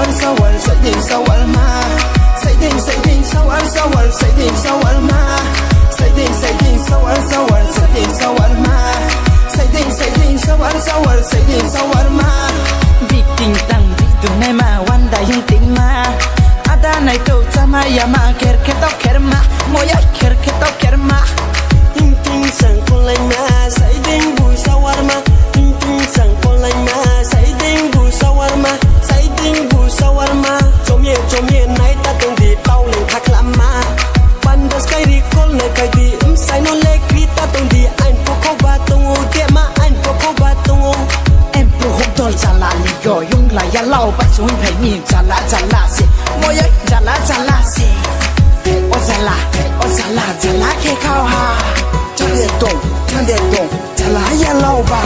sawal sai ding sawal ma sai ding sawal sai ding sawal ma sai ding sawal sai ding sawal ma sai ding sawal sai ding sawal ma big ting tang big tu ne ma wanda yung ting ma ada nai to sama ya ma ker ke to ker ma moya ker ke to ker ma ting ting sang kon lai ma sai ding bu sawal ma ting ting sang kon lai ma sai ding bu sawal ma sai ding bu sawal ma chom ye nai ta tong di tao leng thak lam ma pan the sky recall nai kai di sai no le krita tong di anh po ko ba tong u dia ma anh po ko ba tong u em po hok dol jala li go yung la ya lao ba sun phai mi jala se moya jala se o jala ke khao ha chan de dong jala ya lao ba